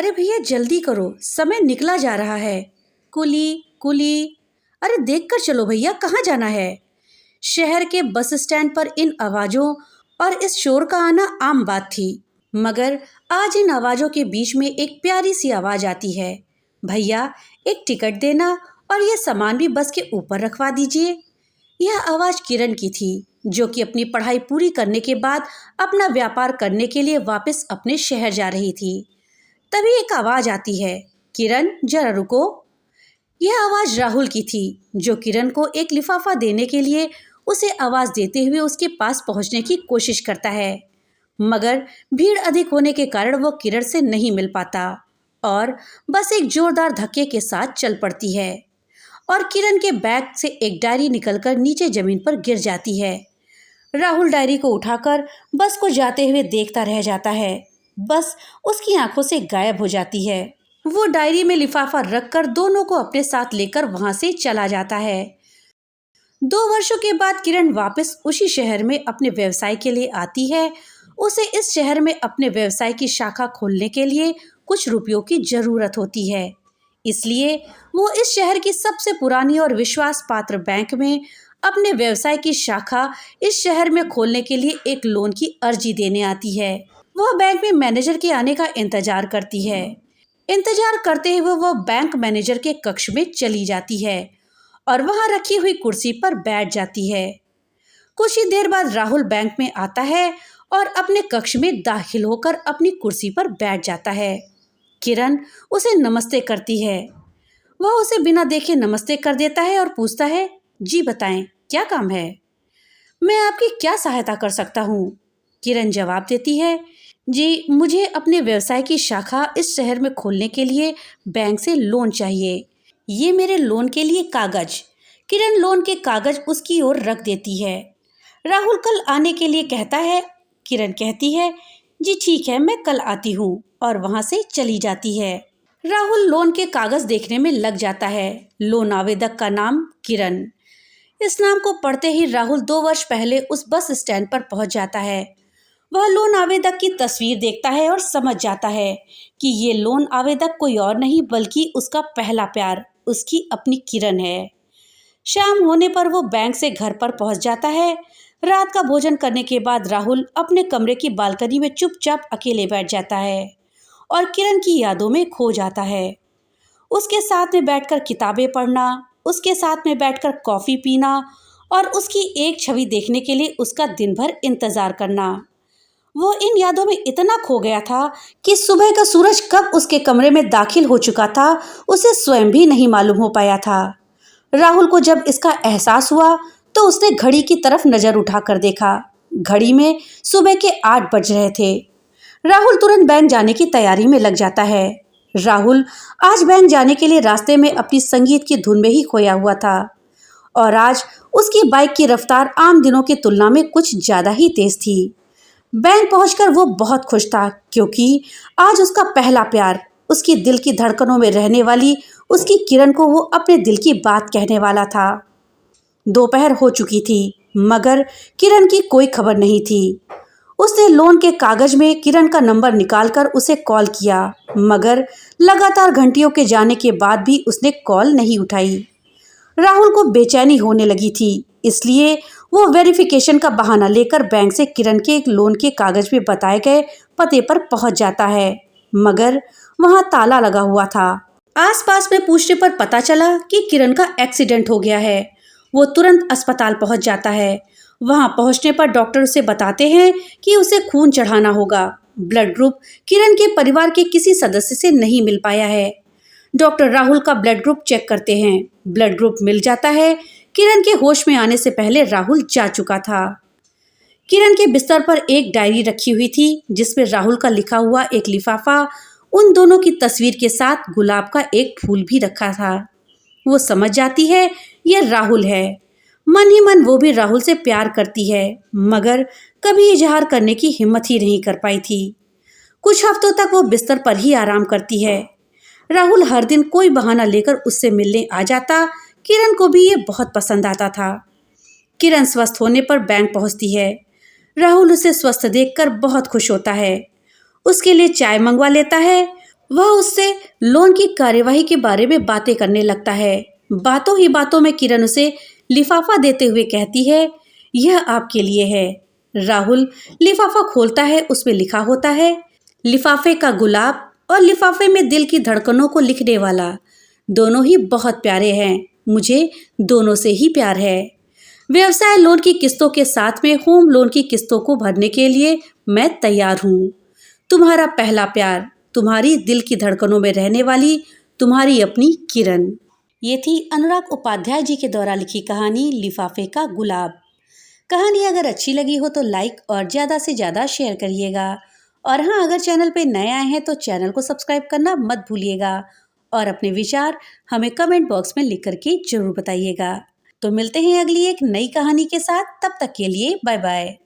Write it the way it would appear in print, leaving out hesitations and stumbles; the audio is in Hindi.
अरे भैया जल्दी करो, समय निकला जा रहा है। कुली कुली। अरे देख कर चलो भैया, कहाँ जाना है? शहर के बस स्टैंड पर इन आवाज़ों और इस शोर का आना आम बात थी, मगर आज इन आवाज़ों के बीच में एक प्यारी सी आवाज़ आती है। भैया, एक टिकट देना और ये सामान भी बस के ऊपर रखवा दीजिए। यह आवाज़ किरण की थी, जो कि अपनी पढ़ाई पूरी करने के बाद अपना व्यापार करने के लिए वापस अपने शहर जा रही थी। तभी एक आवाज़ आती है, किरण जरा रुको। यह आवाज़ राहुल की थी, जो किरण को एक लिफाफा देने के लिए उसे आवाज़ देते हुए उसके पास पहुंचने की कोशिश करता है, मगर भीड़ अधिक होने के कारण वो किरण से नहीं मिल पाता और बस एक जोरदार धक्के के साथ चल पड़ती है और किरण के बैग से एक डायरी निकलकर नीचे जमीन पर गिर जाती है। राहुल डायरी को उठाकर बस को जाते हुए देखता रह जाता है। बस उसकी आंखों से गायब हो जाती है। वो डायरी में लिफाफा रखकर दोनों को अपने साथ लेकर वहां से चला जाता है। 2 वर्षों के बाद किरण वापस उसी शहर में अपने व्यवसाय के लिए आती है। उसे इस शहर में अपने व्यवसाय की शाखा खोलने के लिए कुछ रुपयों की जरूरत होती है, इसलिए वो इस शहर की सबसे पुरानी और विश्वास पात्र बैंक में अपने व्यवसाय की शाखा इस शहर में खोलने के लिए एक लोन की अर्जी देने आती है। वह बैंक में मैनेजर के आने का इंतजार करती है। इंतजार करते हुए वह बैंक मैनेजर के कक्ष में चली जाती है और वहां रखी हुई कुर्सी पर बैठ जाती है। कुछ ही देर बाद राहुल बैंक में आता है और अपने कक्ष में दाखिल होकर अपनी कुर्सी पर बैठ जाता है। किरण उसे नमस्ते करती है। वह उसे बिना देखे नमस्ते कर देता है और पूछता है, जी बताएं, क्या काम है? मैं आपकी क्या सहायता कर सकता हूँ? किरण जवाब देती है, जी मुझे अपने व्यवसाय की शाखा इस शहर में खोलने के लिए बैंक से लोन चाहिए। ये मेरे लोन के लिए कागज। किरण लोन के कागज उसकी ओर रख देती है। राहुल कल आने के लिए कहता है। किरण कहती है, जी ठीक है, मैं कल आती हूँ, और वहाँ से चली जाती है। राहुल लोन के कागज देखने में लग जाता है। लोन आवेदक का नाम किरण। इस नाम को पढ़ते ही राहुल 2 वर्ष पहले उस बस स्टैंड पर पहुंच जाता है। वह लोन आवेदक की तस्वीर देखता है और समझ जाता है कि ये लोन आवेदक कोई और नहीं बल्कि उसका पहला प्यार, उसकी अपनी किरण है। शाम होने पर वो बैंक से घर पर पहुंच जाता है। रात का भोजन करने के बाद राहुल अपने कमरे की बालकनी में चुपचाप अकेले बैठ जाता है और किरण की यादों में खो जाता है। उसके साथ में बैठकर किताबें पढ़ना, उसके साथ में बैठकर कॉफ़ी पीना और उसकी एक छवि देखने के लिए उसका दिन भर इंतज़ार करना। वो इन यादों में इतना खो गया था कि सुबह का सूरज कब उसके कमरे में दाखिल हो चुका था उसे स्वयं भी नहीं मालूम हो पाया था। राहुल को जब इसका एहसास हुआ तो उसने घड़ी की तरफ नज़र उठाकर देखा। घड़ी में सुबह के 8 बज रहे थे। राहुल तुरंत बैंक जाने की तैयारी में लग जाता है। राहुल आज बैंक जाने के लिए रास्ते में अपनी संगीत की धुन में ही खोया हुआ था और आज उसकी बाइक की रफ्तार आम दिनों की तुलना में कुछ ज़्यादा ही तेज थी। बैंक पहुंचकर वो बहुत खुश था क्योंकि आज उसका पहला प्यार, उसकी दिल की धड़कनों में रहने वाली उसकी किरण को वो अपने दिल की बात कहने वाला था। दोपहर हो चुकी थी मगर किरण की कोई खबर नहीं थी। उसने लोन के कागज में किरण का नंबर निकालकर उसे कॉल किया, मगर लगातार घंटियों के जाने के बाद भी उसने कॉल नहीं उठाई। राहुल को बेचैनी होने लगी थी, इसलिए वो वेरिफिकेशन का बहाना लेकर बैंक से किरण के एक लोन के कागज में बताए गए पते पर पहुंच जाता है, मगर वहां ताला लगा हुआ था। आसपास में पूछने पर पता चला कि किरण का एक्सीडेंट हो गया है। वो तुरंत अस्पताल पहुंच जाता है। वहां पहुंचने पर डॉक्टर उसे बताते हैं कि उसे खून चढ़ाना होगा। ब्लड ग्रुप किरण के परिवार के किसी सदस्य से नहीं मिल पाया है। डॉक्टर राहुल का ब्लड ग्रुप चेक करते हैं। ब्लड ग्रुप मिल जाता है। किरण के होश में आने से पहले राहुल जा चुका था। किरण के बिस्तर पर एक डायरी रखी हुई थी जिसमें राहुल का लिखा हुआ एक लिफाफा, उन दोनों की तस्वीर के साथ गुलाब का एक फूल भी रखा था। वो समझ जाती है ये राहुल है। मन ही मन वो भी राहुल से प्यार करती है, मगर कभी इजहार करने की हिम्मत ही नहीं कर पाई थी। कुछ हफ्तों तक वो बिस्तर पर ही आराम करती है। राहुल हर दिन कोई बहाना लेकर उससे मिलने आ जाता। किरण को भी ये बहुत पसंद आता था। किरण स्वस्थ होने पर बैंक पहुंचती है। राहुल उसे स्वस्थ देखकर बहुत खुश होता है। उसके लिए चाय मंगवा लेता है। वह उससे लोन की कार्यवाही के बारे में बातें करने लगता है। बातों ही बातों में किरण उसे लिफाफा देते हुए कहती है, यह आपके लिए है। राहुल लिफाफा खोलता है, उसमें लिखा होता है, लिफाफे का गुलाब और लिफाफे में दिल की धड़कनों को लिखने वाला। दोनों ही बहुत प्यारे हैं, मुझे दोनों से ही प्यार है। व्यवसाय लोन की किस्तों के साथ में होम लोन की किस्तों को भरने के लिए मैं तैयार हूँ। तुम्हारा पहला प्यार, तुम्हारी दिल की धड़कनों में रहने वाली तुम्हारी अपनी किरण। ये थी अनुराग उपाध्याय जी के द्वारा लिखी कहानी लिफाफे का गुलाब। कहानी अगर अच्छी लगी हो तो लाइक और ज़्यादा से ज़्यादा शेयर करिएगा। और हाँ, अगर चैनल पे नए आए हैं तो चैनल को सब्सक्राइब करना मत भूलिएगा। और अपने विचार हमें कमेंट बॉक्स में लिख करके जरूर बताइएगा। तो मिलते हैं अगली एक नई कहानी के साथ, तब तक के लिए बाय बाय।